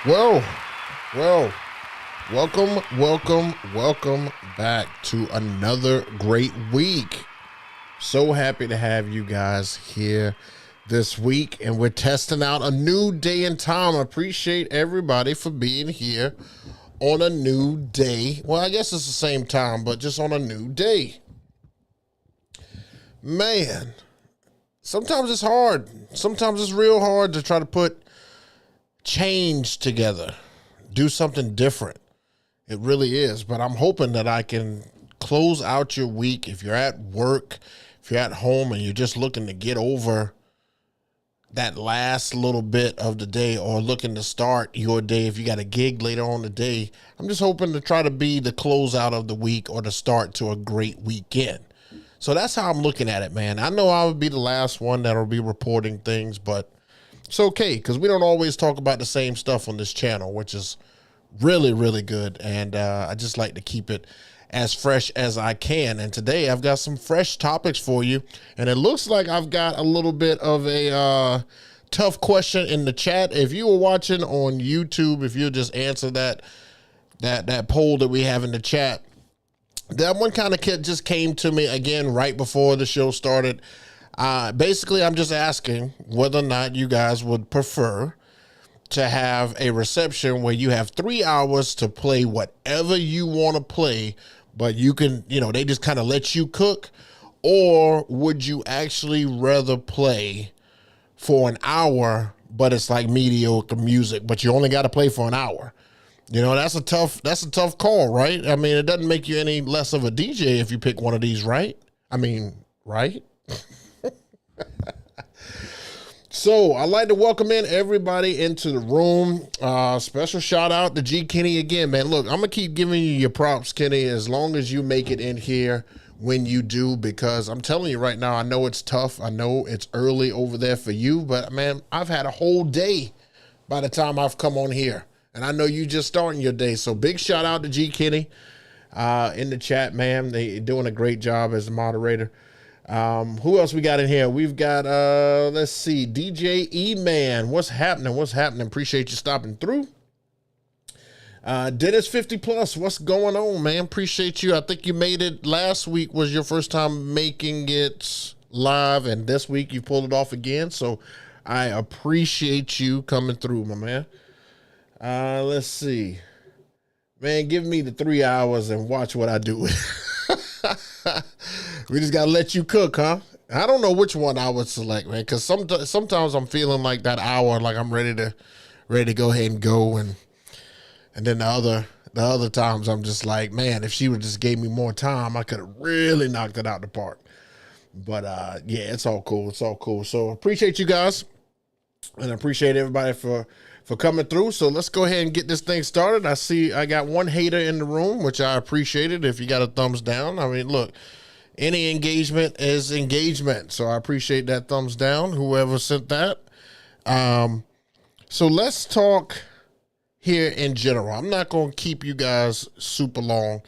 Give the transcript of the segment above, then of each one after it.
Well, well, welcome back to another great week. So happy to have you guys here this week, and we're testing out a new day and time. I appreciate everybody for being here on a new day. Well, I guess it's the same time, but just on a new day. Man, sometimes it's hard. Sometimes it's real hard to try to put change together, do something different. It really is. But I'm hoping that I can close out your week. If you're at work, if you're at home and you're just looking to get over that last little bit of the day, or looking to start your day, if you got a gig later on the day, I'm just hoping to try to be the closeout of the week or the start to a great weekend. So that's how I'm looking at it, man. I know I would be the last one that'll be reporting things, but it's okay, because we don't always talk about the same stuff on this channel, which is really, really good. And I just like to keep it as fresh as I can. And today I've got some fresh topics for you. And it looks like I've got a little bit of a tough question in the chat. If you were watching on YouTube, if you just answer that poll that we have in the chat, that one kind of just came to me again right before the show started. Basically, I'm just asking whether or not you guys would prefer to have a reception where you have 3 hours to play whatever you want to play, but you can, they just kind of let you cook, or would you actually rather play for an hour, but it's like mediocre music, but you only got to play for an hour? That's a tough call, right? I mean, it doesn't make you any less of a DJ if you pick one of these, right? I mean, right? So I'd like to welcome in everybody into the room. Special shout out to G Kenny again, man. Look, I'm gonna keep giving you your props, Kenny, as long as you make it in here when you do, because I'm telling you right now, I know it's tough. I know it's early over there for you, but man, I've had a whole day by the time I've come on here, and I know you just starting your day. So big shout out to G Kenny in the chat, man. They're doing a great job as the moderator. Who else we got in here? We've got, let's see, DJ E-Man. What's happening? Appreciate you stopping through. Dennis 50 plus. What's going on, man? Appreciate you. I think you made it last week was your first time making it live, and this week you pulled it off again. So I appreciate you coming through, my man. Let's see, man, give me the 3 hours and watch what I do. We just gotta let you cook, huh? I don't know which one I would select, man, because sometimes I'm feeling like that hour, like I'm ready to go ahead and go, and then the other times I'm just like, man, if she would just gave me more time, I could have really knocked it out the park. But yeah, it's all cool. So appreciate you guys, and I appreciate everybody for coming through. So let's go ahead and get this thing started. I see I got one hater in the room, which I appreciated. If you got a thumbs down, I mean, look, any engagement is engagement. So I appreciate that thumbs down, whoever sent that. So let's talk here in general. I'm not going to keep you guys super long.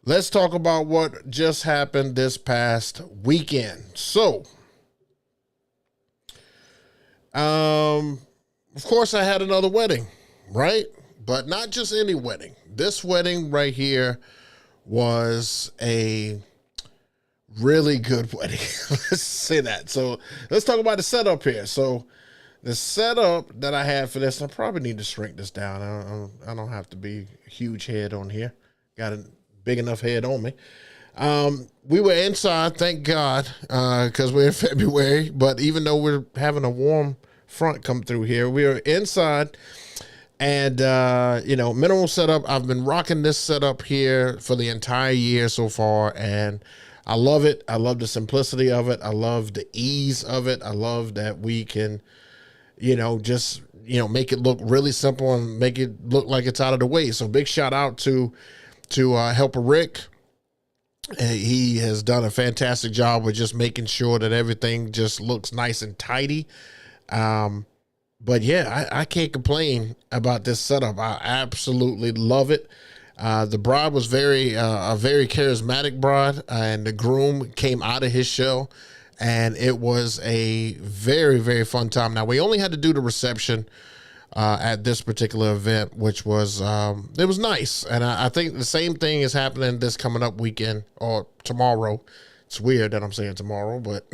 Let's talk about what just happened this past weekend. So, of course, I had another wedding, right? But not just any wedding. This wedding right here was a really good wedding. Let's say that. So let's talk about the setup here. So the setup that I had for this, I probably need to shrink this down. I don't have to be a huge head on here. Got a big enough head on me. We were inside, thank God, because we're in February. But even though we're having a warm front come through here, we are inside, and minimal setup. I've been rocking this setup here for the entire year so far, and I love it. I love the simplicity of it. I love the ease of it. I love that we can just make it look really simple and make it look like it's out of the way. So big shout out to helper Rick. He has done a fantastic job with just making sure that everything just looks nice and tidy. But yeah, I can't complain about this setup. I absolutely love it. The bride was a very charismatic bride, and the groom came out of his shell, and it was a very, very fun time. Now, we only had to do the reception at this particular event, which was it was nice. And I think the same thing is happening this coming up weekend or tomorrow. It's weird that I'm saying tomorrow, but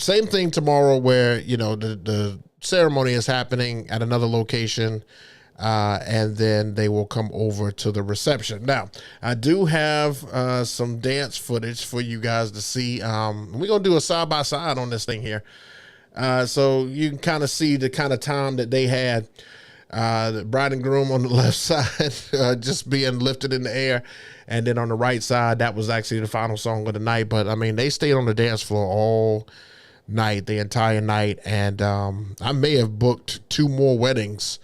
same thing tomorrow, where the ceremony is happening at another location, and then they will come over to the reception. Now, I do have some dance footage for you guys to see. We're gonna do a side by side on this thing here. So you can kind of see the kind of time that they had. The bride and groom on the left side just being lifted in the air. And then on the right side, that was actually the final song of the night. But, I mean, they stayed on the dance floor all night, the entire night. And I may have booked 2 more weddings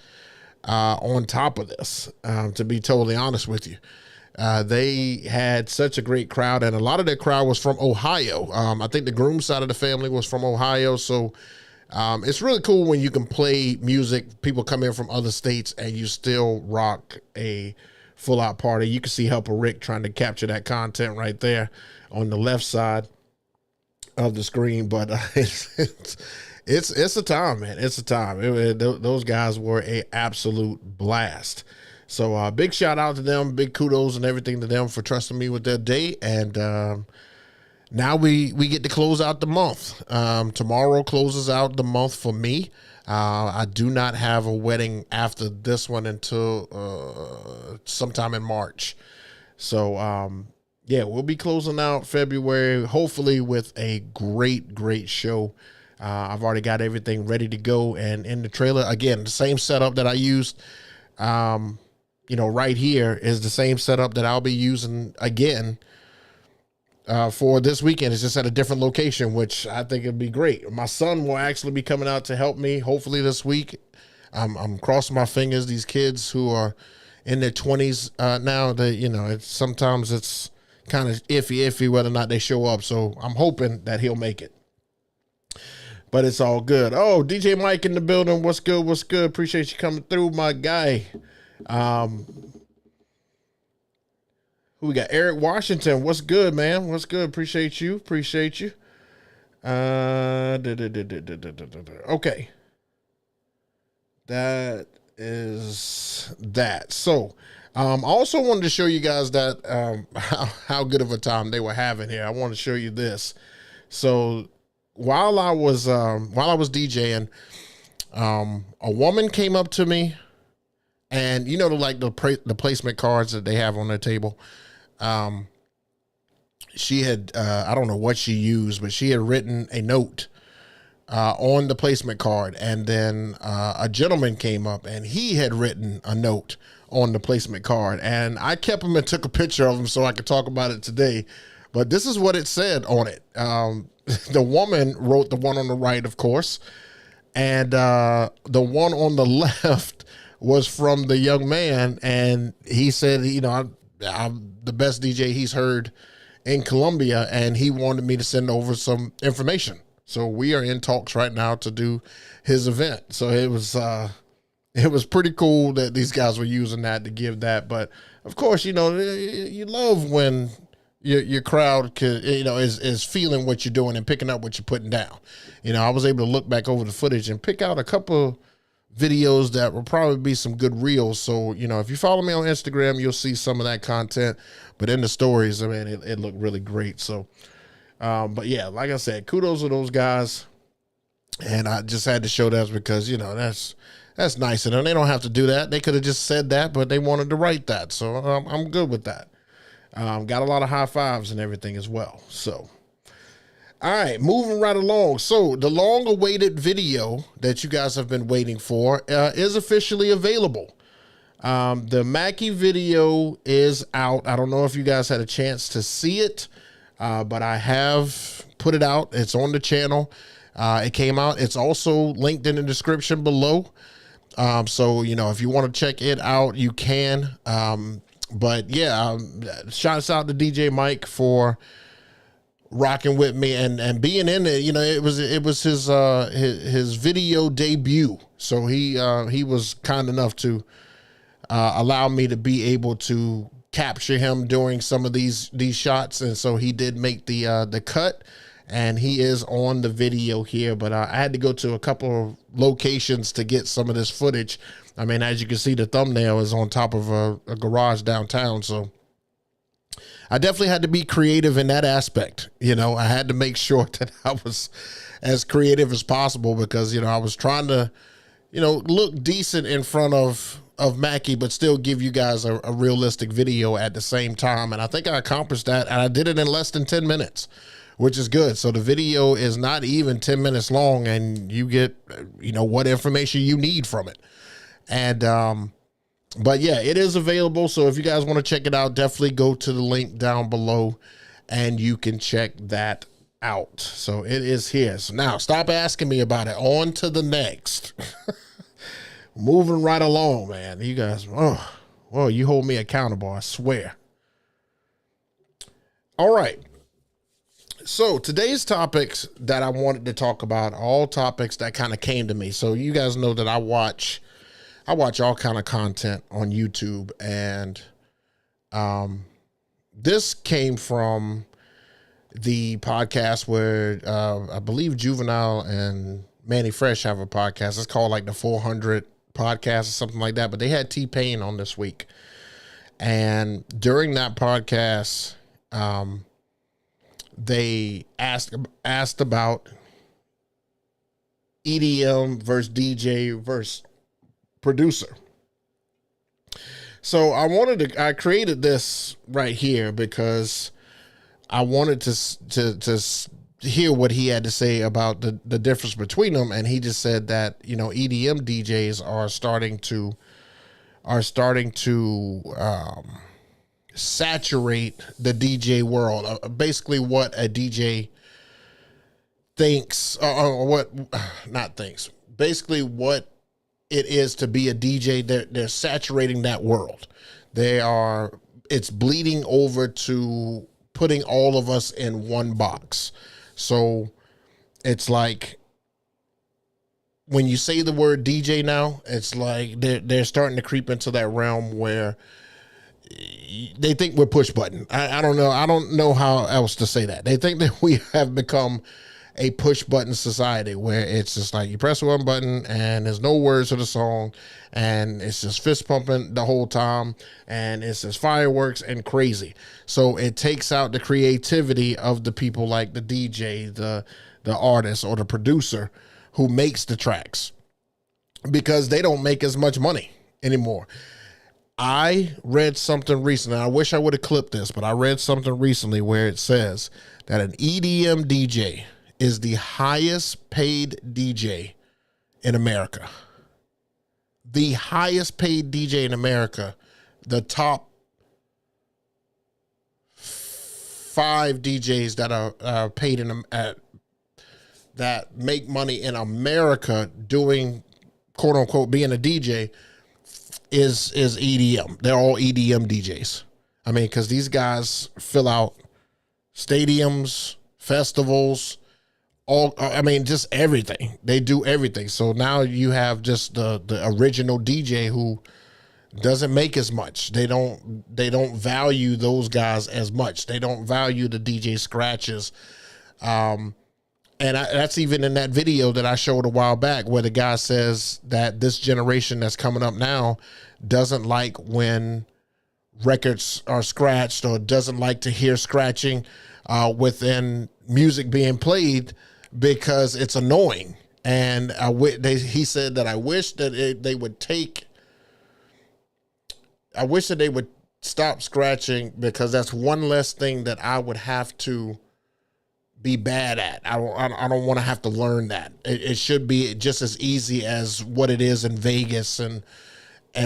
on top of this, to be totally honest with you. They had such a great crowd, and a lot of their crowd was from Ohio. I think the groom side of the family was from Ohio, so it's really cool when you can play music, people come in from other states, and you still rock a full-out party. You can see Helper Rick trying to capture that content right there on the left side of the screen, but it's a time, man. It's a time. Those guys were a absolute blast. So big shout out to them, big kudos and everything to them for trusting me with their day. And now we get to close out the month. Tomorrow closes out the month for me. I do not have a wedding after this one until sometime in March. So yeah, we'll be closing out February, hopefully with a great show. I've already got everything ready to go, and in the trailer, again, the same setup that I used right here is the same setup that I'll be using again for this weekend. It's just at a different location, which I think it'd be great. My son will actually be coming out to help me, hopefully this week. I'm crossing my fingers. These kids who are in their 20s now, sometimes it's kind of iffy whether or not they show up. So I'm hoping that he'll make it. But it's all good. Oh, DJ Mike in the building. What's good? What's good? Appreciate you coming through, my guy. Who we got? Eric Washington. What's good, man? What's good? Appreciate you. Okay. That is that. So, I also wanted to show you guys that how good of a time they were having here. I want to show you this. So, while I was DJing, a woman came up to me, and the placement cards that they have on their table. She had I don't know what she used, but she had written a note on the placement card, and then a gentleman came up and he had written a note on the placement card, and I kept him and took a picture of him so I could talk about it today. But this is what it said on it. The woman wrote the one on the right, of course, and the one on the left was from the young man, and he said, I'm the best DJ he's heard in Colombia, and he wanted me to send over some information. So we are in talks right now to do his event. So it was pretty cool that these guys were using that to give that. But of course, you love when your crowd is feeling what you're doing and picking up what you're putting down. I was able to look back over the footage and pick out a couple videos that will probably be some good reels. So, if you follow me on Instagram, you'll see some of that content. But in the stories, I mean, it looked really great. So, but yeah, like I said, kudos to those guys. And I just had to show that because, that's nice of them. They don't have to do that. They could have just said that, but they wanted to write that. So I'm good with that. Got a lot of high fives and everything as well. So, all right, moving right along. So the long-awaited video that you guys have been waiting for is officially available. The Mackie video is out. I don't know if you guys had a chance to see it, but I have put it out. It's on the channel. It came out. It's also linked in the description below. So, if you want to check it out, you can. But yeah, shouts out to DJ Mike for rocking with me and being in it. It was his video debut. So he was kind enough to allow me to be able to capture him during some of these shots, and so he did make the cut. and he is on the video here, but I had to go to a couple of locations to get some of this footage. I mean, as you can see, the thumbnail is on top of a garage downtown, so I definitely had to be creative in that aspect. You know, I had to make sure that I was as creative as possible because, you know, I was trying to, you know, look decent in front of Mackie, but still give you guys a realistic video at the same time. And I think I accomplished that, and I did it in less than 10 minutes, which is good. So the video is not even 10 minutes long, and you get, you know, what information you need from it. And, but yeah, it is available. So if you guys want to check it out, definitely go to the link down below and you can check that out. So it is here. So now stop asking me about it. On to the next. Moving right along, man. You guys, well, you hold me accountable, I swear. All right. So today's topics that I wanted to talk about are all topics that kind of came to me. So you guys know that I watch all kind of content on YouTube, and this came from the podcast where I believe Juvenile and Manny Fresh have a podcast. It's called like the 400 podcast or something like that, but they had T-Pain on this week. And during that podcast, they asked about EDM versus DJ versus producer. So I created this right here because I wanted to hear what he had to say about the difference between them. And he just said that, you know, EDM DJs are starting to saturate the DJ world. Basically what a DJ thinks, or what, not thinks, basically what it is to be a DJ. They're saturating that world. It's bleeding over to putting all of us in one box. So it's like when you say the word DJ now, it's like they're starting to creep into that realm where they think we're push button. I don't know. I don't know how else to say that. They think that we have become a push button society where it's just like you press one button and there's no words to the song and it's just fist pumping the whole time and it's just fireworks and crazy. So it takes out the creativity of the people like the DJ, the artist, or the producer who makes the tracks, because they don't make as much money anymore. I read something recently. I wish I would have clipped this, but I read something recently where it says that an EDM DJ is the highest paid DJ in America. The highest paid DJ in America. The top 5 DJs that are paid that make money in America doing, quote unquote, being a DJ is EDM. They're all EDM DJs. I mean, because these guys fill out stadiums, festivals, just everything. They do everything. So now you have just the original DJ who doesn't make as much. They don't value those guys as much. They don't value the DJ scratches. And that's even in that video that I showed a while back where the guy says that this generation that's coming up now doesn't like when records are scratched, or doesn't like to hear scratching within music being played because it's annoying. And he said that I wish that they would stop scratching, because that's one less thing that I would have to be bad at. I don't want to have to learn that. It should be just as easy as what it is in Vegas and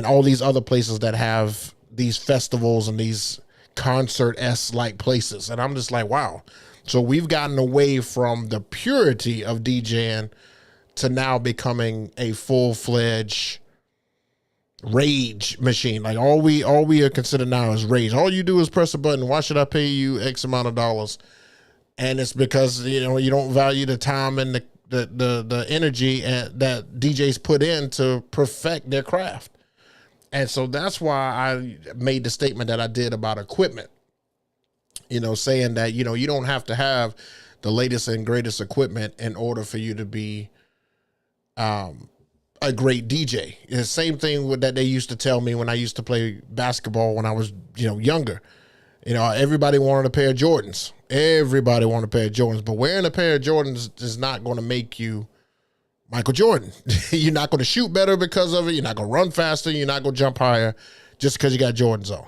all these other places that have these festivals and these concert-esque like places. And I'm just like, wow. So we've gotten away from the purity of DJing to now becoming a full-fledged rage machine. Like all we are considered now is rage. All you do is press a button. Why should I pay you X amount of dollars? And it's because, you know, you don't value the time and the energy that DJs put in to perfect their craft. And so that's why I made the statement that I did about equipment, you know, saying that, you know, you don't have to have the latest and greatest equipment in order for you to be a great DJ. It's the same thing with that they used to tell me when I used to play basketball when I was, younger. Everybody wanted a pair of Jordans. Everybody wanted a pair of Jordans, but wearing a pair of Jordans is not going to make you Michael Jordan. You're not going to shoot better because of it. You're not going to run faster. You're not going to jump higher just because you got Jordans on.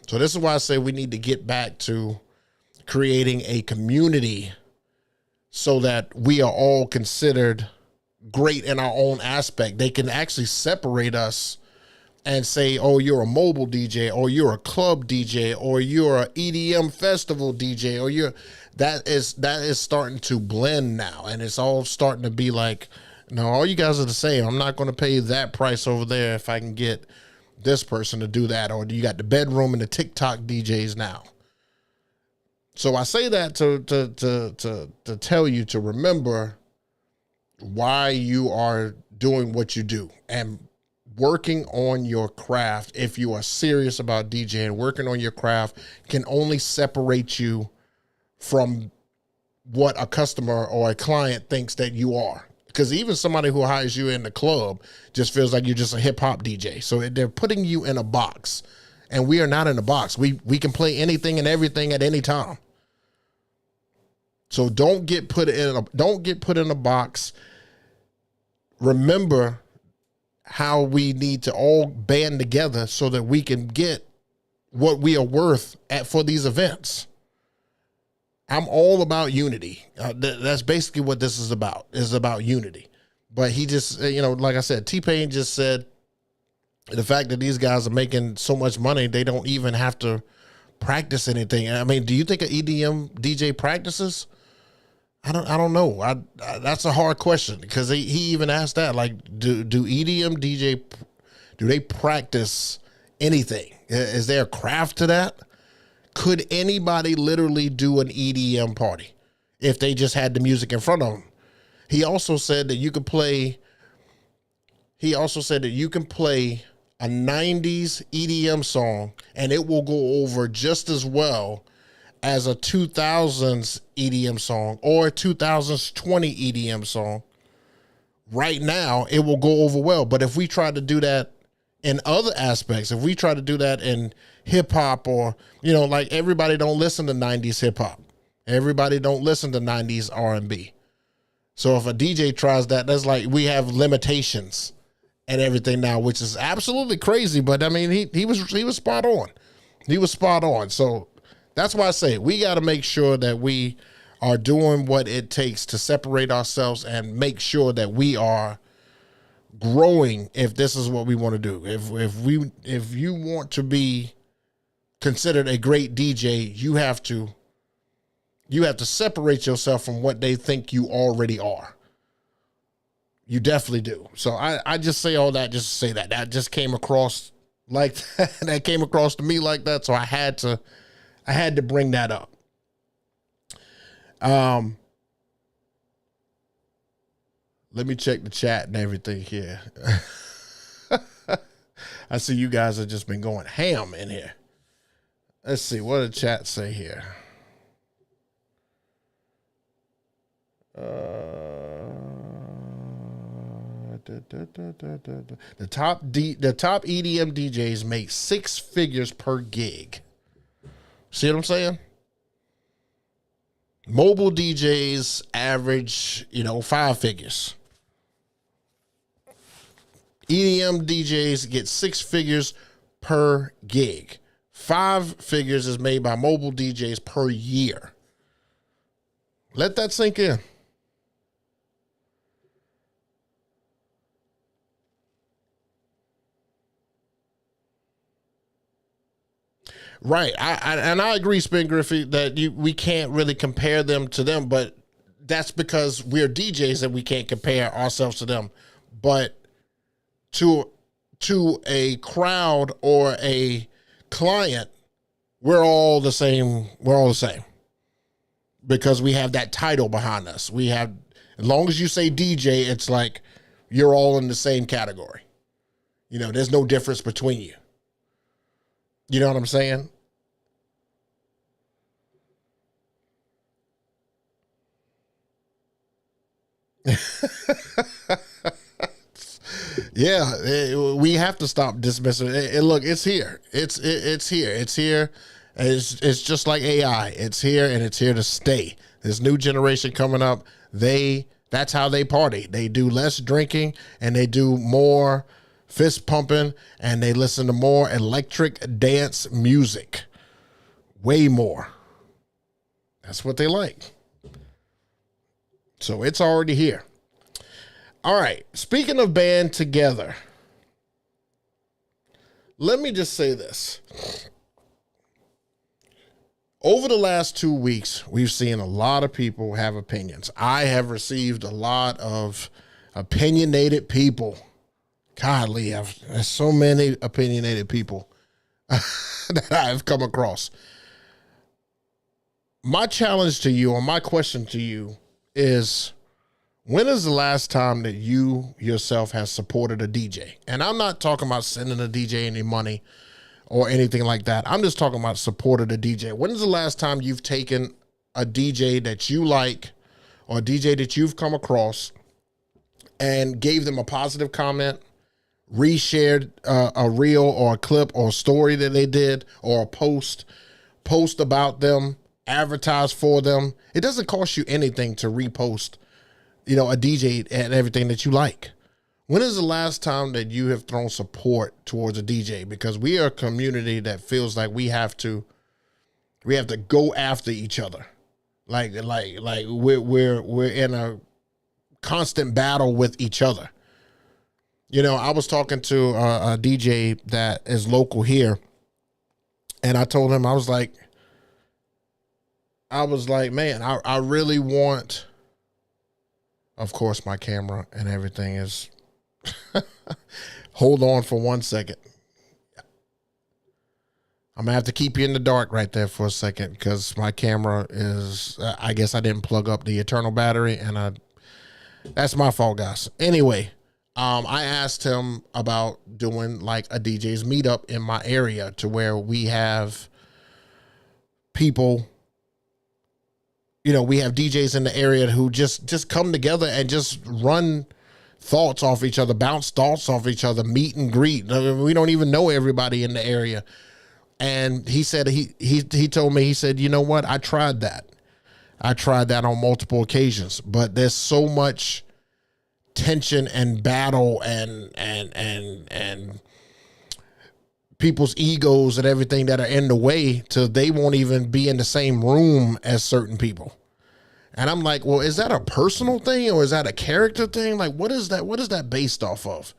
So this is why I say we need to get back to creating a community so that we are all considered great in our own aspect. They can actually separate us and say, oh, you're a mobile DJ, or you're a club DJ, or you're an EDM festival DJ, or that is starting to blend now. And it's all starting to be like, no, all you guys are the same. I'm not going to pay that price over there if I can get this person to do that. Or you got the bedroom and the TikTok DJs now. So I say that to tell you to remember why you are doing what you do and working on your craft. If you are serious about DJing, working on your craft can only separate you from what a customer or a client thinks that you are. Because even somebody who hires you in the club just feels like you're just a hip hop DJ. So they're putting you in a box, and we are not in a box. We can play anything and everything at any time. So don't get put in a box. Remember how we need to all band together so that we can get what we are worth for these events. I'm all about unity. That's basically what this is about. It's about unity. But he just, like I said, T-Pain just said the fact that these guys are making so much money, they don't even have to practice anything. I mean, do you think an EDM DJ practices? I don't know. That's a hard question, because he even asked that. Like, do EDM DJ, do they practice anything? Is there a craft to that? Could anybody literally do an EDM party if they just had the music in front of them? He also said that you could play. He also said that you can play a 90s EDM song and it will go over just as well as a 2000s EDM song or a 2020 EDM song. Right now, it will go over well. But if we try to do that in other aspects, if we try to do that in hip hop, or, like, everybody don't listen to 90s hip hop. Everybody don't listen to 90s R&B. So if a DJ tries that, that's like we have limitations and everything now, which is absolutely crazy. But I mean, he was spot on. He was spot on. So that's why I say we got to make sure that we are doing what it takes to separate ourselves and make sure that we are growing. If this is what we want to do, if you want to be considered a great DJ, you have to separate yourself from what they think you already are. You definitely do. So I just say all that just to say that just came across like that. That came across to me like that. So I had to bring that up. Let me check the chat and everything here. I see you guys have just been going ham in here. Let's see, what did the chat say here? The top EDM DJs make 6 figures per gig. See what I'm saying? Mobile DJs average, 5 figures. EDM DJs get 6 figures per gig. 5 figures is made by mobile DJs per year. Let that sink in. Right. I agree, Spin Griffey, that we can't really compare them to them, but that's because we're DJs and we can't compare ourselves to them. But to a crowd or a client, we're all the same. We're all the same because we have that title behind us. We have, as long as you say DJ, it's like you're all in the same category. There's no difference between you. You know what I'm saying? Yeah, we have to stop dismissing it. Look, it's here. It's here. It's here. It's just like AI. It's here and it's here to stay. This new generation coming up, that's how they party. They do less drinking and they do more fist pumping and they listen to more electric dance music. Way more. That's what they like. So it's already here. All right. Speaking of band together, let me just say this. Over the last 2 weeks, we've seen a lot of people have opinions. I have received a lot of opinionated people. Golly, there's so many opinionated people that I've come across. My challenge to you, or my question to you, is when is the last time that you yourself has supported a DJ? And I'm not talking about sending a DJ any money or anything like that. I'm just talking about supported a DJ. When is the last time you've taken a DJ that you like or a DJ that you've come across and gave them a positive comment, reshared a reel or a clip or a story that they did, or a post about them, advertise for them? It doesn't cost you anything to repost, a DJ and everything that you like. When is the last time that you have thrown support towards a DJ? Because we are a community that feels like we have to go after each other. Like we're in a constant battle with each other. I was talking to a DJ that is local here, and I told him, I was like, man, I really want, of course, my camera and everything is, hold on for 1 second. I'm gonna have to keep you in the dark right there for a second because my camera is, I guess I didn't plug up the internal battery, and that's my fault, guys. Anyway, I asked him about doing like a DJ's meetup in my area to where we have people, we have DJs in the area who just come together and just run thoughts off each other, bounce thoughts off each other, meet and greet. We don't even know everybody in the area. And he said, he told me, he said, you know what? I tried that on multiple occasions, but there's so much tension and battle and people's egos and everything that are in the way till they won't even be in the same room as certain people. And I'm like, well, is that a personal thing or is that a character thing? Like, what is that? What is that based off of?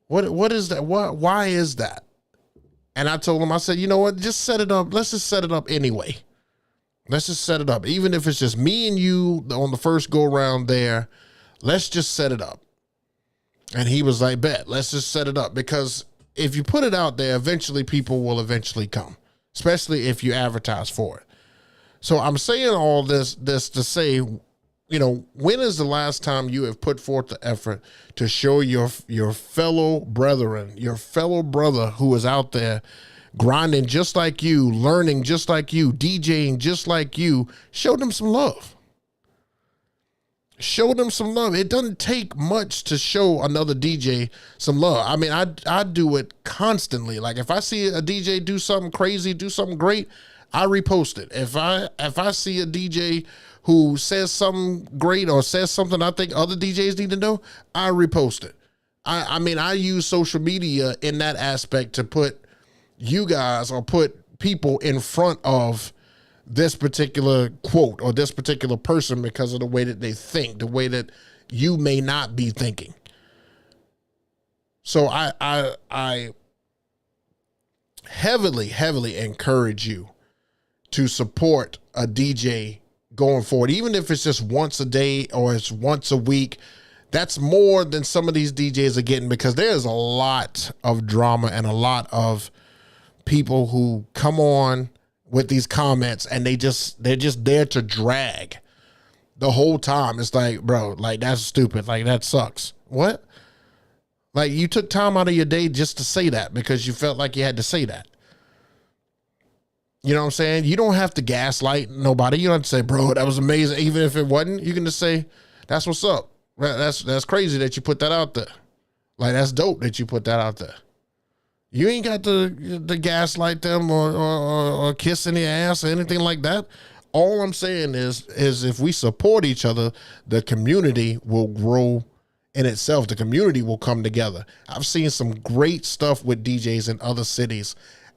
What is that? Why is that? And I told him, I said, you know what? Just set it up. Let's just set it up anyway. Let's just set it up. Even if it's just me and you on the first go around there, let's just set it up. And he was like, bet, let's just set it up. Because if you put it out there, eventually people will eventually come, especially if you advertise for it. So I'm saying all this to say, when is the last time you have put forth the effort to show your fellow brethren, your fellow brother who is out there grinding just like you, learning just like you, DJing just like you, show them some love. Show them some love. It doesn't take much to show another DJ some love. I mean, I do it constantly. Like if I see a DJ do something crazy, do something great, I repost it. If I see a DJ who says something great or says something I think other DJs need to know, I repost it. I mean, I use social media in that aspect to put you guys or put people in front of this particular quote or this particular person because of the way that they think, the way that you may not be thinking. So I heavily encourage you to support a DJ going forward, even if it's just once a day or it's once a week. That's more than some of these DJs are getting, because there's a lot of drama and a lot of people who come on with these comments and they're just there to drag the whole time. It's like, bro, like that's stupid. Like that sucks. What? Like you took time out of your day just to say that because you felt like you had to say that. You know what I'm saying? You don't have to gaslight nobody. You don't have to say, bro, that was amazing. Even if it wasn't, you can just say, That's what's up. That's crazy that you put that out there. Like, that's dope that you put that out there. You ain't got to gaslight them or kiss any ass or anything like that. All I'm saying is if we support each other, the community will grow in itself. The community will come together. I've seen some great stuff with DJs in other cities,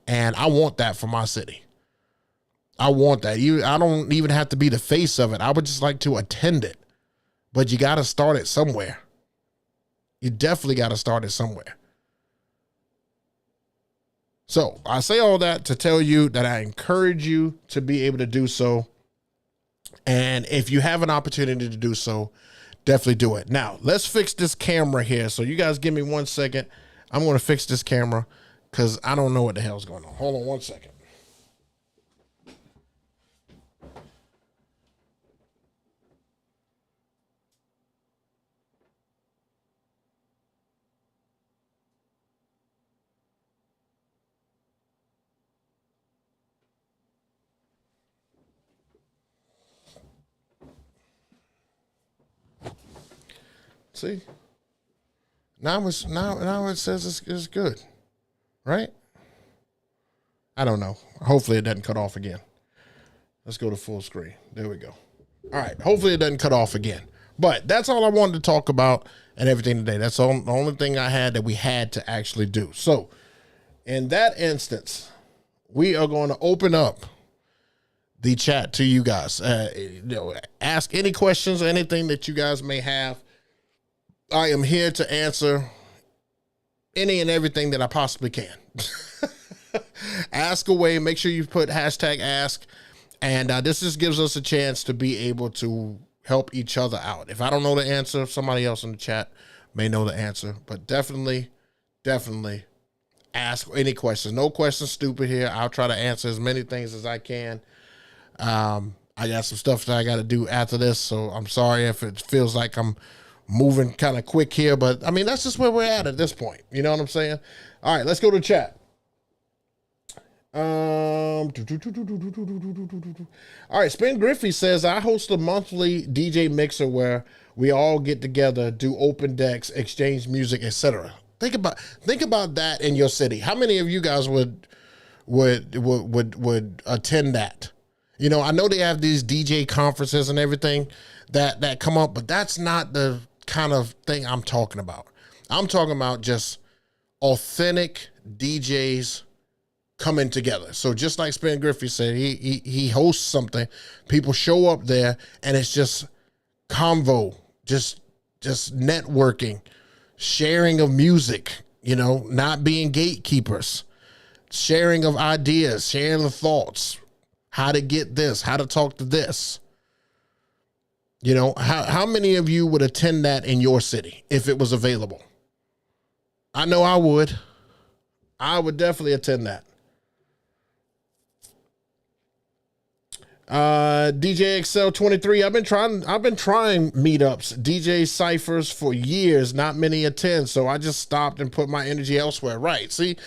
and I want that for my city. I want that. I don't even have to be the face of it. I would just like to attend it. But you got to start it somewhere. You definitely got to start it somewhere. So I say all that to tell you that I encourage you to be able to do so. And if you have an opportunity to do so, definitely do it. Now, let's fix this camera here. So you guys give me 1 second. I'm going to fix this camera because I don't know what the hell's going on. Hold on 1 second. See, now it says it's good, right? I don't know. Hopefully it doesn't cut off again. Let's go to full screen. There we go. All right. Hopefully it doesn't cut off again. But that's all I wanted to talk about and everything today. That's the only thing I had that we had to actually do. So in that instance, we are going to open up the chat to you guys. Ask any questions or anything that you guys may have. I am here to answer any and everything that I possibly can. Ask away. Make sure you put hashtag ask. And this just gives us a chance to be able to help each other out. If I don't know the answer, somebody else in the chat may know the answer. But definitely ask any questions. No questions stupid here. I'll try to answer as many things as I can. I got some stuff that I got to do after this. So I'm sorry if it feels like I'm moving kind of quick here, but I mean, that's just where we're at this point. You know what I'm saying? All right, let's go to chat. All right, Spin Griffey says, I host a monthly DJ mixer where we all get together, do open decks, exchange music, etc. Think about that in your city. How many of you guys would attend that? You know, I know they have these DJ conferences and everything that come up, but that's not the kind of thing I'm talking about. I'm talking about just authentic DJs coming together. So just like Spin Griffey said, he hosts something, people show up there, and it's just convo, just networking, sharing of music, you know, not being gatekeepers, sharing of ideas, sharing of thoughts, how to get this, how to talk to this. You know, how many of you would attend that in your city if it was available? I know I would. I would definitely attend that. DJ Excel 23. I've been trying meetups, DJ ciphers for years. Not many attend, so I just stopped and put my energy elsewhere. Right? See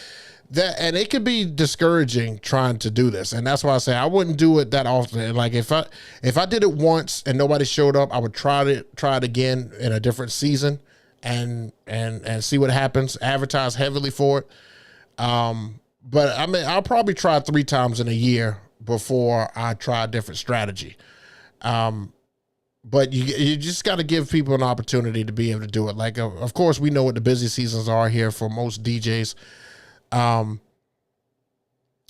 that, and it could be discouraging trying to do this, and that's why I say I wouldn't do it that often. Like if I did it once and nobody showed up, I would try it again in a different season and see what happens. Advertise heavily for it. But I mean, I'll probably try 3 times in a year before I try a different strategy. But you just got to give people an opportunity to be able to do it. Like, of course, we know what the busy seasons are here for most DJs.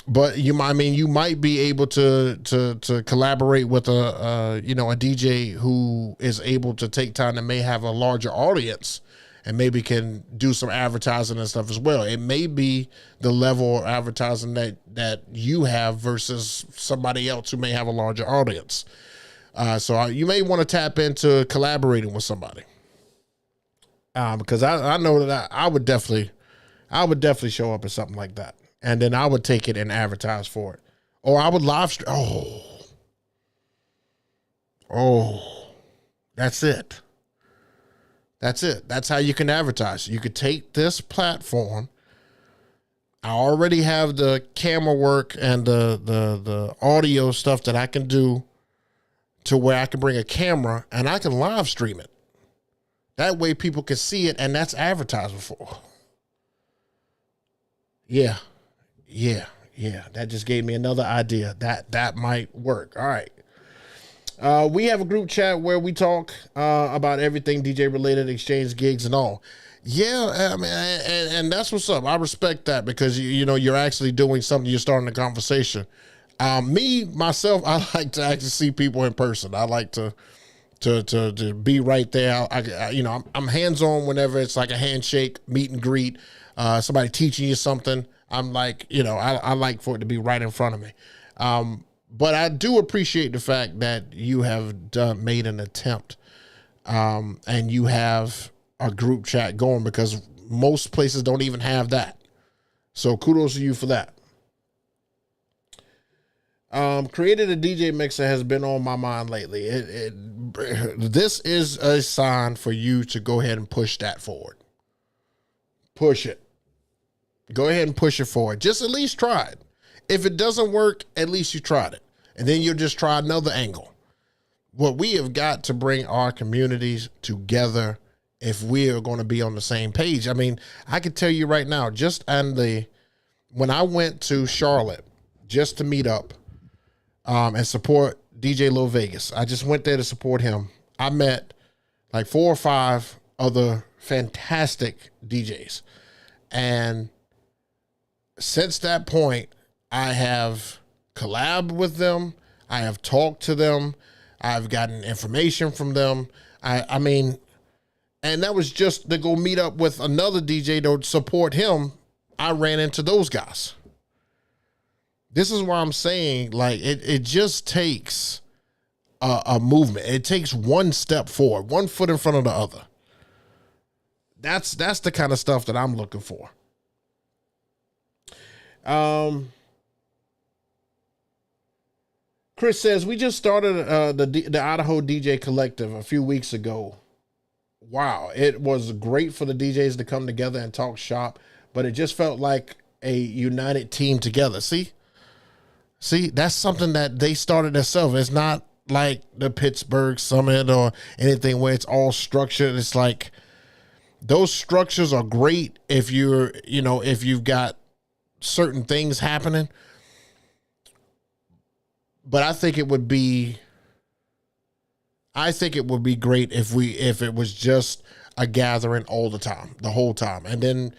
But you might be able to collaborate with a DJ who is able to take time that may have a larger audience and maybe can do some advertising and stuff as well. It may be the level of advertising that you have versus somebody else who may have a larger audience. So you may want to tap into collaborating with somebody. Because I know that I would definitely show up at something like that. And then I would take it and advertise for it. Or I would live stream. Oh, that's it. That's how you can advertise. You could take this platform. I already have the camera work and the audio stuff that I can do to where I can bring a camera and I can live stream it. That way people can see it, and that's advertising for. Yeah. That just gave me another idea. That might work. All right. We have a group chat where we talk about everything DJ related, exchange gigs and all. Yeah, I mean, and that's what's up. I respect that because you know you're actually doing something. You're starting a conversation. Me myself, I like to actually see people in person. I like to be right there. I'm hands on whenever it's like a handshake, meet and greet, somebody teaching you something. I'm like, I like for it to be right in front of me. But I do appreciate the fact that you have made an attempt, and you have a group chat going because most places don't even have that. So kudos to you for that. Created a DJ mixer has been on my mind lately. This is a sign for you to go ahead and push that forward. Push it. Go ahead and push it forward. Just at least try it. If it doesn't work, at least you tried it. And then you'll just try another angle. What we have got to bring our communities together if we are going to be on the same page. I mean, I can tell you right now, when I went to Charlotte just to meet up, and support DJ Lil Vegas. I just went there to support him. I met like 4 or 5 other fantastic DJs. And since that point, I have collabed with them. I have talked to them. I've gotten information from them. I mean, and that was just to go meet up with another DJ to support him. I ran into those guys. This is why I'm saying, like, it just takes a movement. It takes one step forward, 1 foot in front of the other. That's the kind of stuff that I'm looking for. Chris says, we just started the Idaho DJ Collective a few weeks ago. Wow, it was great for the DJs to come together and talk shop, but it just felt like a united team together. See, that's something that they started themselves. It's not like the Pittsburgh Summit or anything where it's all structured. It's like those structures are great if if you've got certain things happening. But I think it would be great if it was just a gathering all the time, the whole time. And then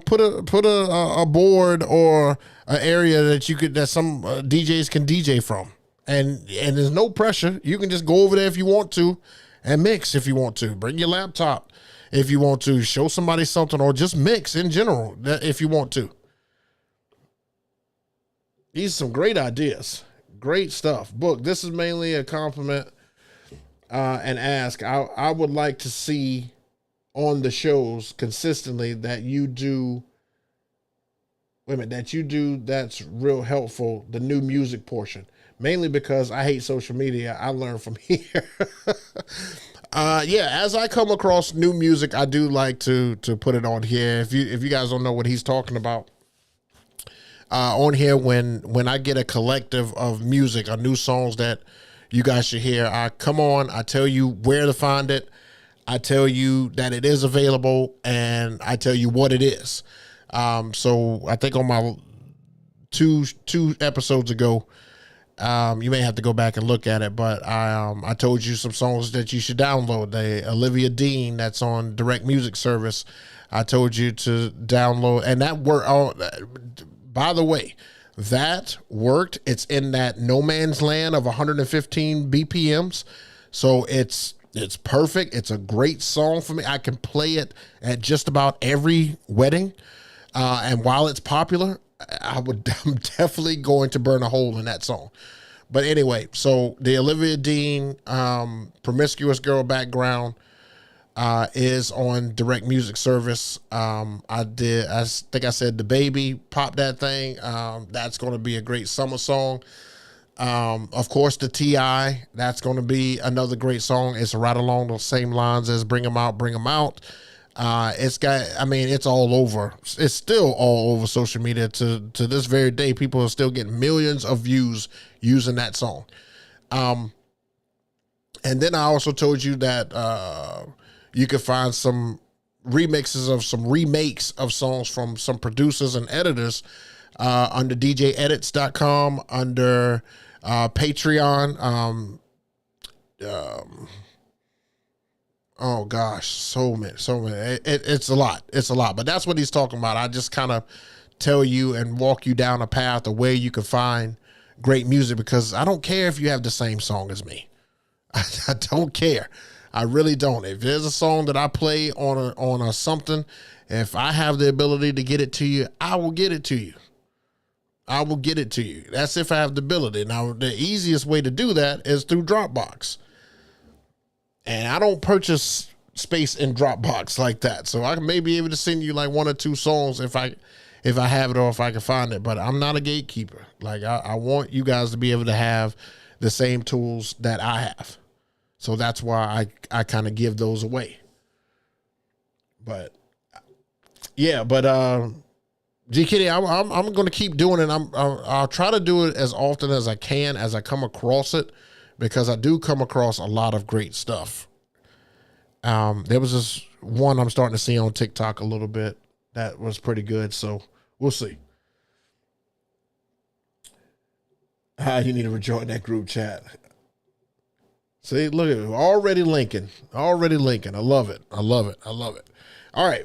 put a board or an area that some DJs can DJ from, and there's no pressure. You can just go over there if you want to, and mix if you want to. Bring your laptop if you want to. Show somebody something, or just mix in general if you want to. These are some great ideas, great stuff. Book. This is mainly a compliment and ask. I would like to see on the shows consistently that you do that's real helpful, the new music portion, mainly because I hate social media. I learn from here. As I come across new music, I do like to put it on here. If you guys don't know what he's talking about, on here when I get a collective of music or new songs that you guys should hear, I come on, I tell you where to find it, I tell you that it is available, and I tell you what it is. So I think on my two episodes ago, you may have to go back and look at it, but I told you some songs that you should download. The Olivia Dean that's on Direct Music Service, I told you to download, and that worked. By the way, that worked. It's in that no man's land of 115 BPMs, so it's perfect. It's a great song for me. I can play it at just about every wedding. And while it's popular, I'm definitely going to burn a hole in that song. But anyway, so the Olivia Dean, Promiscuous Girl Background, is on Direct Music Service. I think I said The Baby, Pop That Thing. That's going to be a great summer song. Of course, the T.I., that's going to be another great song. It's right along the same lines as Bring 'Em Out, Bring 'Em Out. It's all over. It's still all over social media to this very day. People are still getting millions of views using that song. And then I also told you that you can find some remixes of some remakes of songs from some producers and editors under djedits.com, under Patreon. Oh gosh, so many. It's a lot. It's a lot. But that's what he's talking about. I just kind of tell you and walk you down a path of where you can find great music, because I don't care if you have the same song as me. I don't care. I really don't. If there's a song that I play on a something, if I have the ability to get it to you, I will get it to you. I will get it to you. That's if I have the ability. Now, the easiest way to do that is through Dropbox. And I don't purchase space in Dropbox like that. So I may be able to send you like 1 or 2 songs if I have it or if I can find it. But I'm not a gatekeeper. Like I want you guys to be able to have the same tools that I have. So that's why I kind of give those away. But yeah, G Kitty, I'm going to keep doing it. I'll try to do it as often as I can as I come across it, because I do come across a lot of great stuff. There was this one I'm starting to see on TikTok a little bit that was pretty good. So we'll see. You need to rejoin that group chat. See, look at it. Already linking. I love it. All right.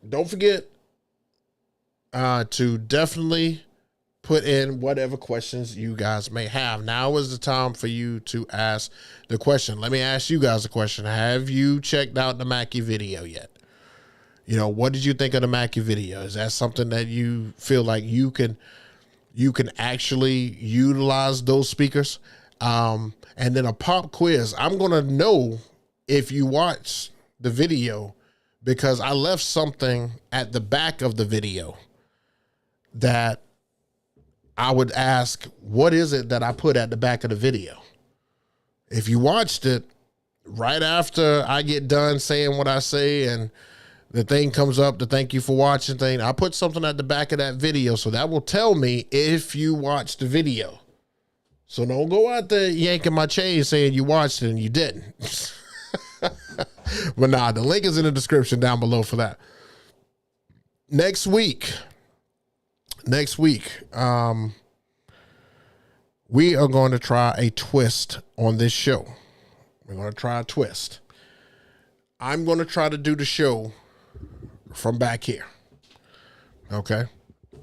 Don't forget to definitely put in whatever questions you guys may have. Now is the time for you to ask the question. Let me ask you guys a question. Have you checked out the Mackie video yet? You know, what did you think of the Mackie video? Is that something that you feel like you can actually utilize those speakers? And then a pop quiz. I'm going to know if you watch the video, because I left something at the back of the video that I would ask, what is it that I put at the back of the video? If you watched it right after I get done saying what I say and the thing comes up, the thank you for watching thing, I put something at the back of that video. So that will tell me if you watched the video. So don't go out there yanking my chain saying you watched it and you didn't. But nah, the link is in the description down below for that. Next week, we are going to try a twist on this show. We're going to try a twist. I'm going to try to do the show from back here. Okay.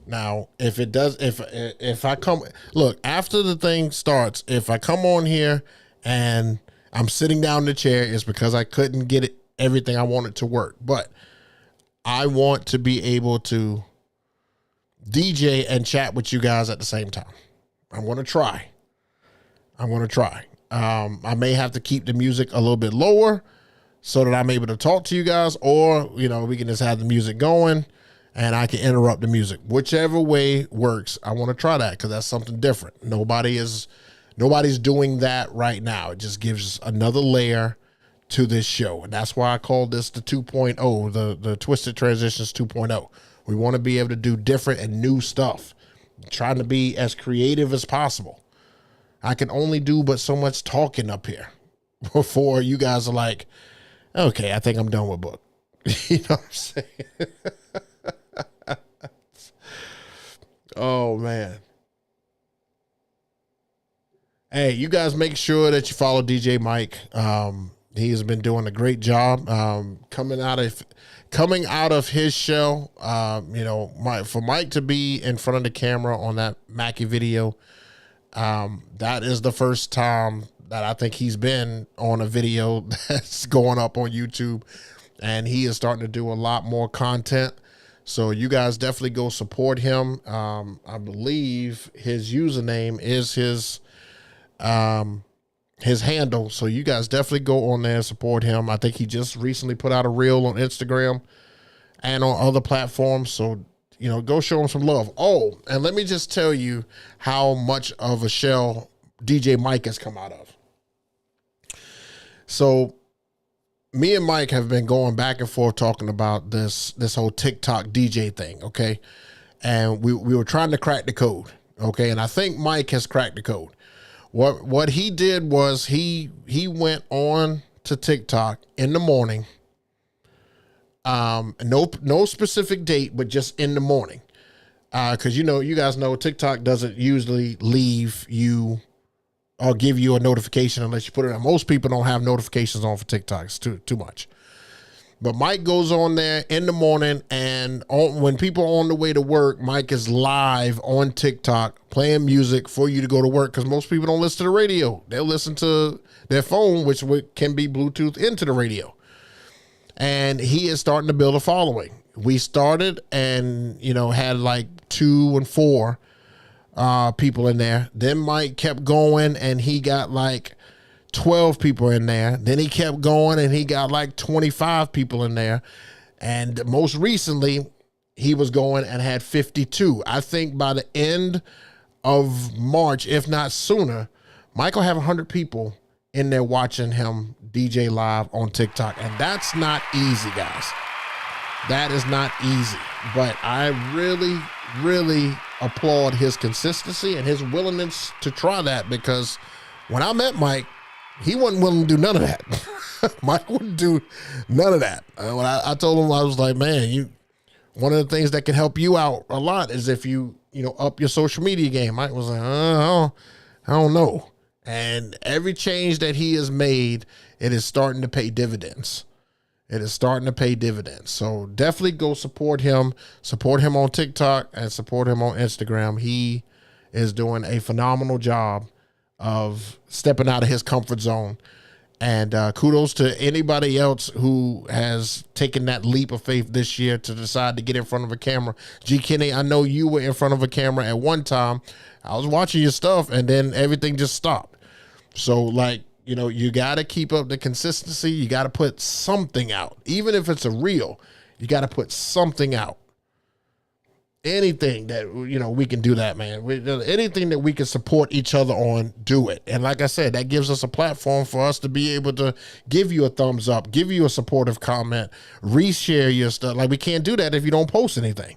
Now, if it does, if I come, look, after the thing starts, if I come on here and I'm sitting down in the chair, it's because I couldn't get everything I wanted to work. But I want to be able to DJ and chat with you guys at the same time. I'm going to try. I may have to keep the music a little bit lower so that I'm able to talk to you guys, or, you know, we can just have the music going and I can interrupt the music. Whichever way works, I want to try that, because that's something different. Nobody's doing that right now. It just gives another layer to this show. And that's why I call this the 2.0, the Twisted Transitions 2.0. We want to be able to do different and new stuff. Trying to be as creative as possible. I can only do but so much talking up here before you guys are like, okay, I think I'm done with book. You know what I'm saying? Oh, man. Hey, you guys make sure that you follow DJ Mike. He has been doing a great job coming out of his shell. You know, for Mike to be in front of the camera on that Mackie video, that is the first time that I think he's been on a video that's going up on YouTube, and he is starting to do a lot more content. So you guys definitely go support him. I believe his username is his handle. So you guys definitely go on there and support him. I think he just recently put out a reel on Instagram and on other platforms. So, you know, go show him some love. Oh, and let me just tell you how much of a shell DJ Mike has come out of. So me and Mike have been going back and forth talking about this whole TikTok DJ thing, okay? And we were trying to crack the code, okay? And I think Mike has cracked the code. What he did was he went on to TikTok in the morning. No specific date, but just in the morning. Because you guys know TikTok doesn't usually leave you or give you a notification unless you put it on. Most people don't have notifications on for TikTok. It's too much. But Mike goes on there in the morning, and when people are on the way to work, Mike is live on TikTok playing music for you to go to work, because most people don't listen to the radio. They'll listen to their phone, which can be Bluetooth into the radio. And he is starting to build a following. We started and, had like 2 and 4 people in there. Then Mike kept going and he got like 12 people in there. Then he kept going and he got like 25 people in there. And most recently, he was going and had 52. I think by the end of March, if not sooner, Mike will have 100 people in there watching him DJ live on TikTok. And that's not easy, guys. That is not easy. But I really, really applaud his consistency and his willingness to try that, because when I met Mike, he wasn't willing to do none of that. Mike wouldn't do none of that. When I told him, I was like, man, one of the things that can help you out a lot is if you up your social media game. Mike was like, I don't know. And every change that he has made, it is starting to pay dividends. It is starting to pay dividends. So definitely go support him on TikTok and support him on Instagram. He is doing a phenomenal job of stepping out of his comfort zone. And kudos to anybody else who has taken that leap of faith this year to decide to get in front of a camera. G. Kenny, I know you were in front of a camera at one time. I was watching your stuff and then everything just stopped. So you got to keep up the consistency. You got to put something out. Even if it's a reel, you got to put something out. Anything that, we can do that, man. Anything that we can support each other on, do it. And like I said, that gives us a platform for us to be able to give you a thumbs up, give you a supportive comment, reshare your stuff. Like, we can't do that if you don't post anything.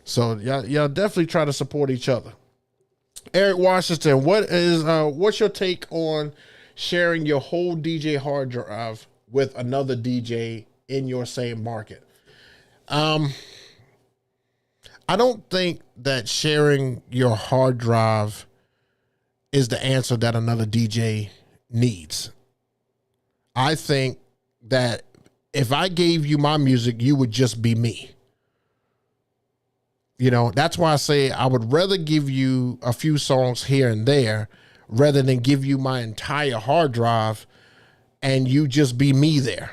So y'all definitely try to support each other. Eric Washington, what's your take on sharing your whole DJ hard drive with another DJ in your same market? I don't think that sharing your hard drive is the answer that another DJ needs. I think that if I gave you my music, you would just be me. That's why I say I would rather give you a few songs here and there rather than give you my entire hard drive and you just be me there.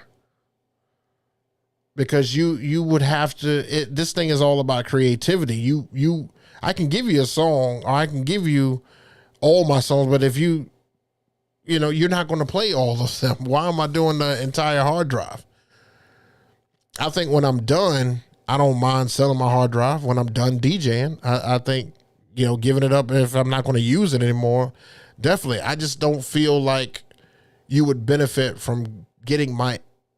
Because you would have to, this thing is all about creativity. I can give you a song, or I can give you all my songs, but if you're not going to play all of them, why am I doing the entire hard drive? I think when I'm done, I don't mind selling my hard drive when I'm done DJing. I think, giving it up if I'm not going to use it anymore, definitely. I just don't feel like you would benefit from getting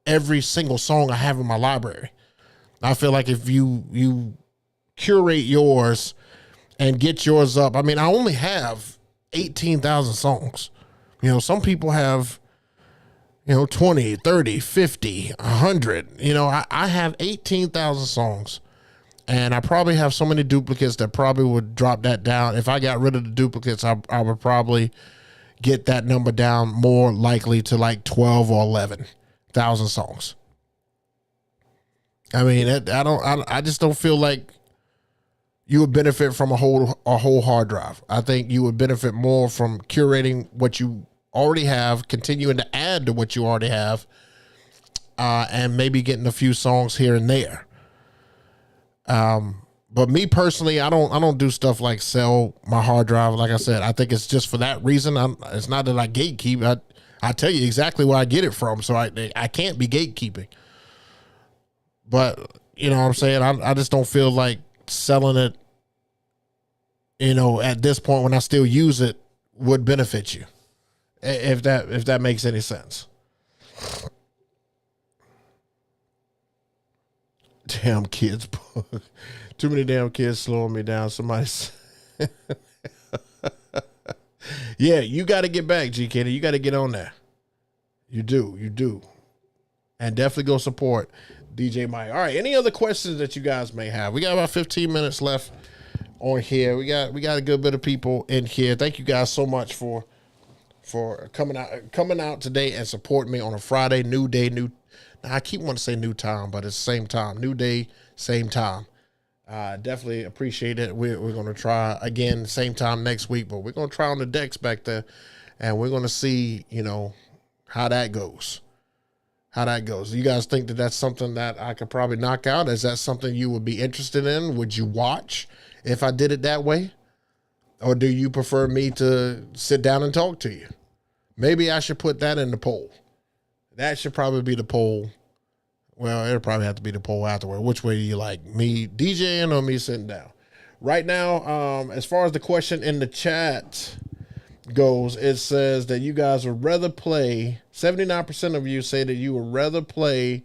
every single song I have in my library. I feel like if you curate yours and get yours up, I only have 18,000 songs. Some people have 20, 30, 50, 100. I have 18,000 songs, and I probably have so many duplicates that probably would drop that down. If I got rid of the duplicates, I would probably get that number down more likely to like 12 or 11,000 songs. I just don't feel like you would benefit from a whole hard drive. I think you would benefit more from curating what you already have, continuing to add to what you already have, and maybe getting a few songs here and there. But me personally, I don't do stuff like sell my hard drive. Like I said, I think it's just for that reason. It's not that I gatekeep. I tell you exactly where I get it from, so I can't be gatekeeping. But you know what I'm saying? I just don't feel like selling it, at this point when I still use it, would benefit you. If that makes any sense. Damn kids. Too many damn kids slowing me down. Somebody Yeah, you got to get back, G Kenny. You got to get on there. You do. And definitely go support DJ Mike. All right, any other questions that you guys may have? We got about 15 minutes left on here. We got a good bit of people in here. Thank you guys so much for coming out today and supporting me on a Friday. New day, new. I keep wanting to say new time, but it's the same time. New day, same time. Definitely appreciate it. We're going to try again, same time next week, but we're going to try on the decks back there, and we're going to see, how that goes. You guys think that that's something that I could probably knock out? Is that something you would be interested in? Would you watch if I did it that way? Or do you prefer me to sit down and talk to you? Maybe I should put that in the poll. That should probably be the poll. Well, it'll probably have to be the poll afterward. Which way do you like, me DJing or me sitting down? Right now, as far as the question in the chat goes, it says that you guys would rather play, 79% of you say that you would rather play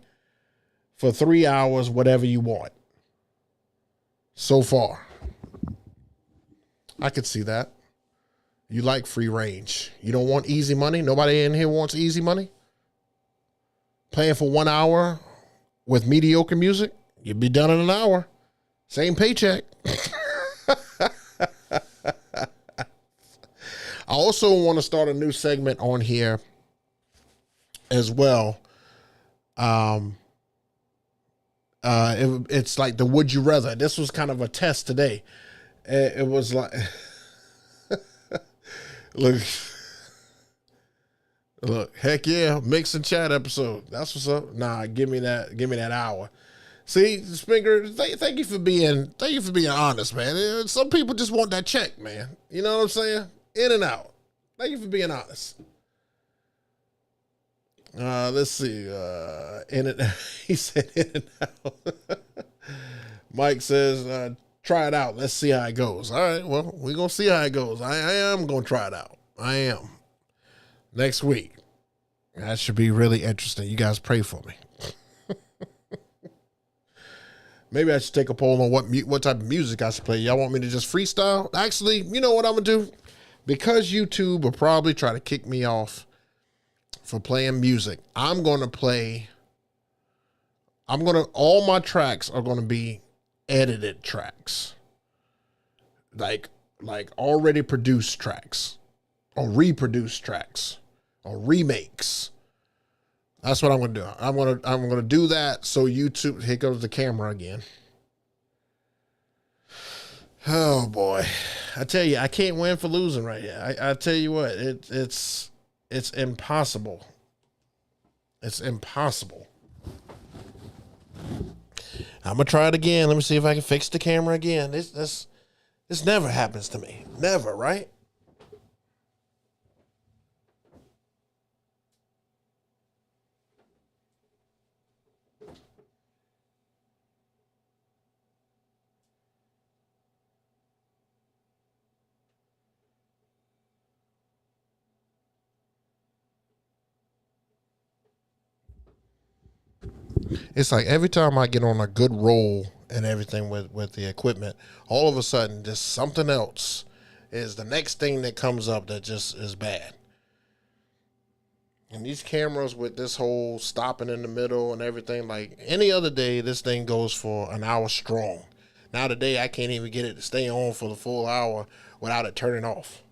for 3 hours, whatever you want. So far. I could see that. You like free range. You don't want easy money. Nobody in here wants easy money. Playing for 1 hour with mediocre music, you'd be done in an hour. Same paycheck. I also want to start a new segment on here as well. It's like the Would You Rather. This was kind of a test today. It was like, look, heck yeah, mix and chat episode. That's what's up. Nah, give me that hour. See, Spinger, thank you for being honest, man. Some people just want that check, man. You know what I'm saying? In and out. Thank you for being honest. Let's see. He said in and out. Mike says, try it out. Let's see how it goes. All right, well, we're going to see how it goes. I am going to try it out. I am. Next week. That should be really interesting. You guys pray for me. Maybe I should take a poll on what type of music I should play. Y'all want me to just freestyle? Actually, you know what I'm going to do? Because YouTube will probably try to kick me off for playing music, I'm going to play, all my tracks are going to be edited tracks. Like already produced tracks or reproduced tracks or remakes. That's what I'm going to do. I'm going to do that. So YouTube, here goes the camera again. Oh boy. I tell you, I can't win for losing right here. I tell you what, it's impossible. It's impossible. I'm going to try it again. Let me see if I can fix the camera again. This never happens to me. Never, right? It's like every time I get on a good roll and everything with the equipment, all of a sudden just something else is the next thing that comes up that just is bad. And these cameras with this whole stopping in the middle and everything, like any other day, this thing goes for an hour strong. Now today, I can't even get it to stay on for the full hour without it turning off.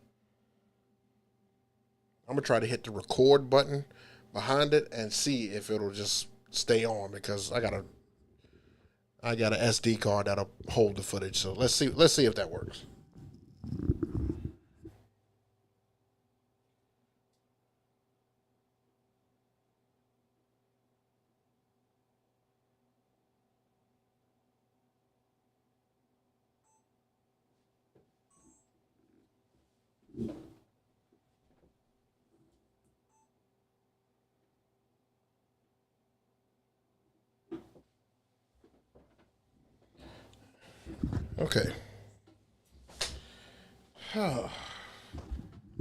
I'm going to try to hit the record button behind it and see if it'll just stay on, because I got a SD card that'll hold the footage. So let's see if that works. Okay.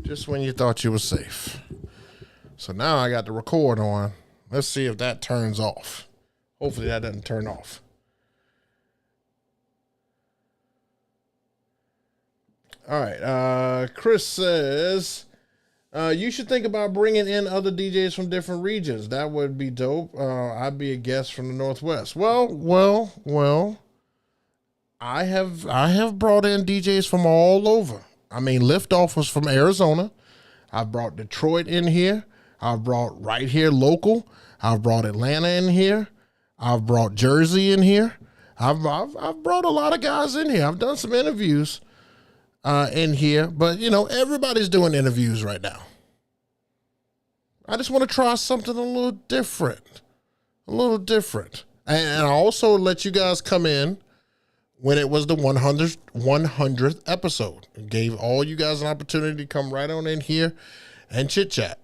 Just when you thought you were safe. So now I got the record on. Let's see if that turns off. Hopefully that doesn't turn off. All right. Chris says, You should think about bringing in other DJs from different regions. That would be dope. I'd be a guest from the Northwest. Well. I have brought in DJs from all over. I mean, Liftoff was from Arizona. I've brought Detroit in here. I've brought right here local. I've brought Atlanta in here. I've brought Jersey in here. I've brought a lot of guys in here. I've done some interviews in here, but you know, everybody's doing interviews right now. I just want to try something a little different. And I also let you guys come in when it was the 100th episode. It gave all you guys an opportunity to come right on in here and chit chat.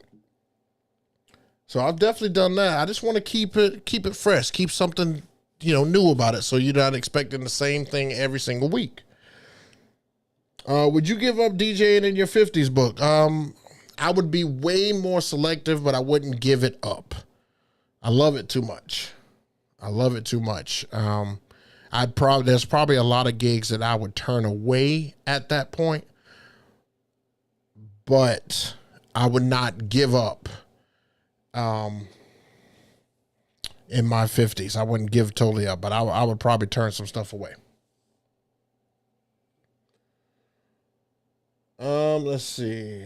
So I've definitely done that. I just want to keep it fresh, keep something, you know, new about it, so you're not expecting the same thing every single week. Would you give up DJing in your 50s, Book? I would be way more selective, but I wouldn't give it up. I love it too much. There's probably a lot of gigs that I would turn away at that point, but I would not give up in my 50s. I wouldn't give totally up, but I would probably turn some stuff away. Let's see.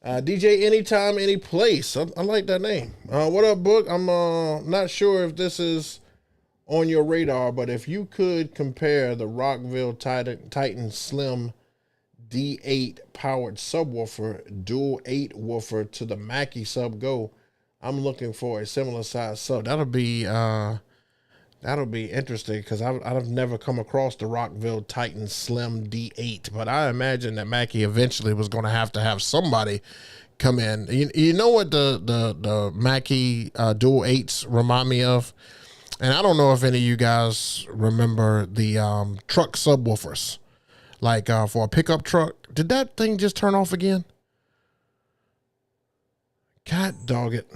DJ Anytime, Any Place. I like that name. What up, Book? I'm not sure if this is on your radar, but if you could compare the Rockville Titan Slim D8 powered subwoofer, dual 8 woofer to the Mackie Sub Go, I'm looking for a similar size sub. That'll be interesting because I've never come across the Rockville Titan Slim D8, but I imagine that Mackie eventually was going to have somebody come in. You know what the Mackie Dual 8s remind me of? And I don't know if any of you guys remember the truck subwoofers, like for a pickup truck. Did that thing just turn off again? God dog it.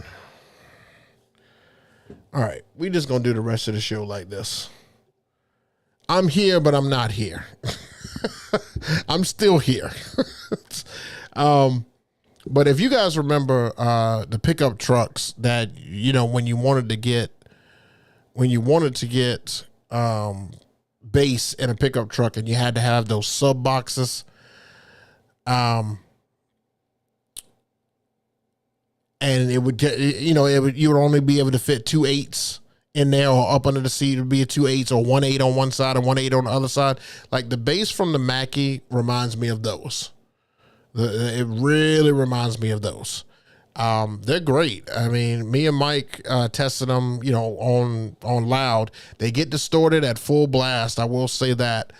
All right, we just going to do the rest of the show like this. I'm here, but I'm not here. I'm still here. But if you guys remember the pickup trucks that, you know, when you wanted to get bass in a pickup truck and you had to have those sub boxes, and it would get, you know, you would only be able to fit 2 8s in there, or up under the seat would be a 2 8s, or 1 8 on one side and 1 8 on the other side. Like the bass from the Mackie reminds me of those. It really reminds me of those. They're great. I mean, me and Mike tested them, you know, on loud. They get distorted at full blast, I will say that.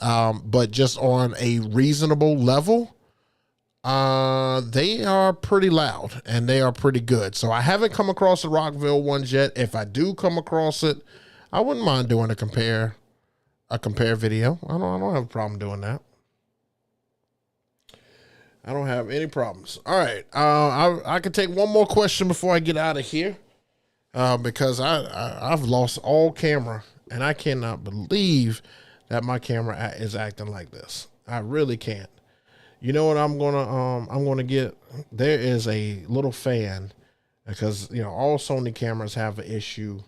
But just on a reasonable level, they are pretty loud and they are pretty good. So I haven't come across the Rockville ones yet. If I do come across it, I wouldn't mind doing a compare video. I don't have a problem doing that. I don't have any problems. All right. I could take one more question before I get out of here. Because I've lost all camera and I cannot believe that my camera is acting like this. I really can't. You know what I'm gonna get? There is a little fan, because, you know, all Sony cameras have an issue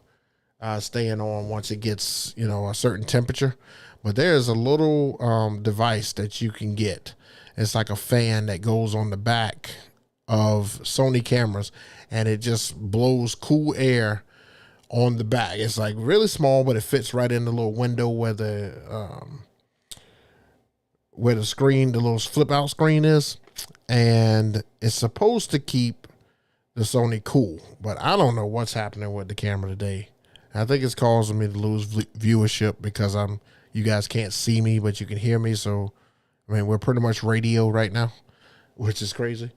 staying on once it gets, you know, a certain temperature. But there is a little device that you can get. It's like a fan that goes on the back of Sony cameras, and it just blows cool air on the back. It's like really small, but it fits right in the little window where the screen, the little flip out screen is, and it's supposed to keep the Sony cool, but I don't know what's happening with the camera today. I think it's causing me to lose viewership because you guys can't see me, but you can hear me. So, I mean, we're pretty much radio right now, which is crazy.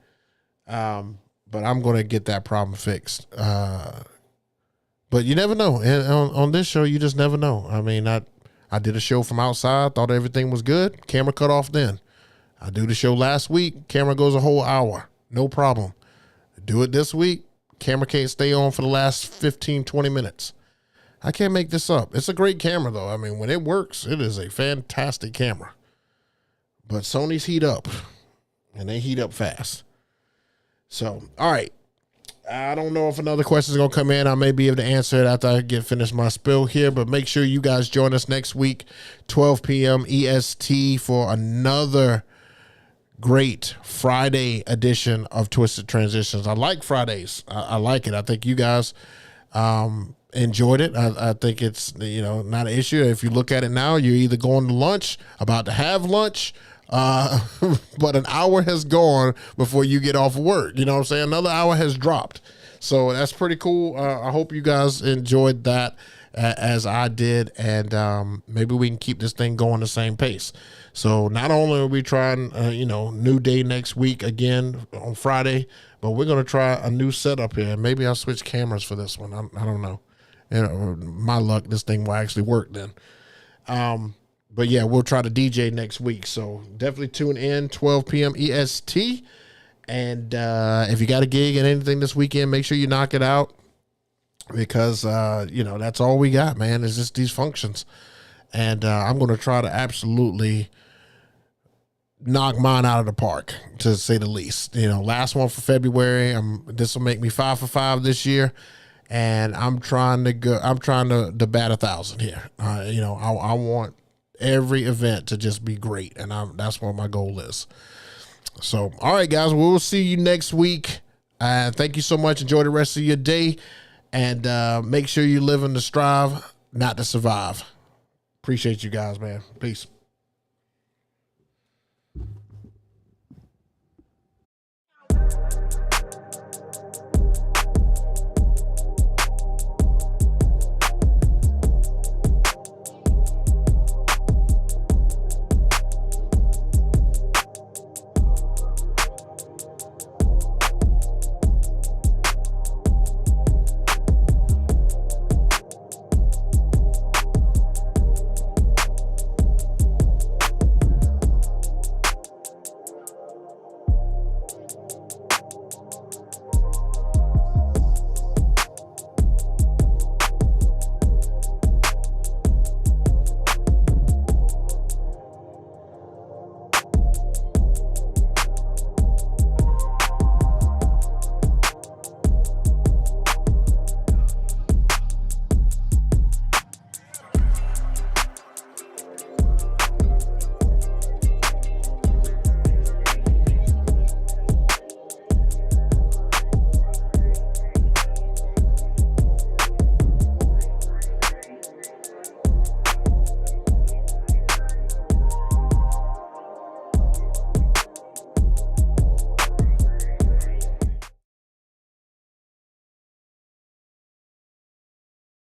But I'm going to get that problem fixed. But you never know. And on this show, you just never know. I mean, I did a show from outside, thought everything was good. Camera cut off then. I do the show last week. Camera goes a whole hour. No problem. Do it this week. Camera can't stay on for the last 15, 20 minutes. I can't make this up. It's a great camera, though. I mean, when it works, it is a fantastic camera. But Sony's heat up, and they heat up fast. So, all right. I don't know if another question is going to come in. I may be able to answer it after I get finished my spill here, but make sure you guys join us next week, 12 p.m. EST, for another great Friday edition of Twisted Transitions. I like Fridays. I like it. I think you guys enjoyed it. I think it's, not an issue. If you look at it now, you're either going to lunch, about to have lunch, but an hour has gone before you get off of work. You know what I'm saying? Another hour has dropped. So that's pretty cool. I hope you guys enjoyed that as I did, and maybe we can keep this thing going the same pace. So not only are we trying, new day next week again on Friday, but we're going to try a new setup here. Maybe I'll switch cameras for this one. I don't know. My luck, this thing will actually work then. But yeah, we'll try to DJ next week. So definitely tune in, 12 p.m. EST. And if you got a gig and anything this weekend, make sure you knock it out, because, that's all we got, man, is just these functions. And I'm going to try to absolutely knock mine out of the park, to say the least. Last one for February. This will make me 5 for 5 this year. And I'm trying to bat 1,000 here. I want every event to just be great, and that's what my goal is. So, all right, guys, we'll see you next week. Thank you so much. Enjoy the rest of your day, and make sure you live in to strive, not to survive. Appreciate you guys, man. Peace.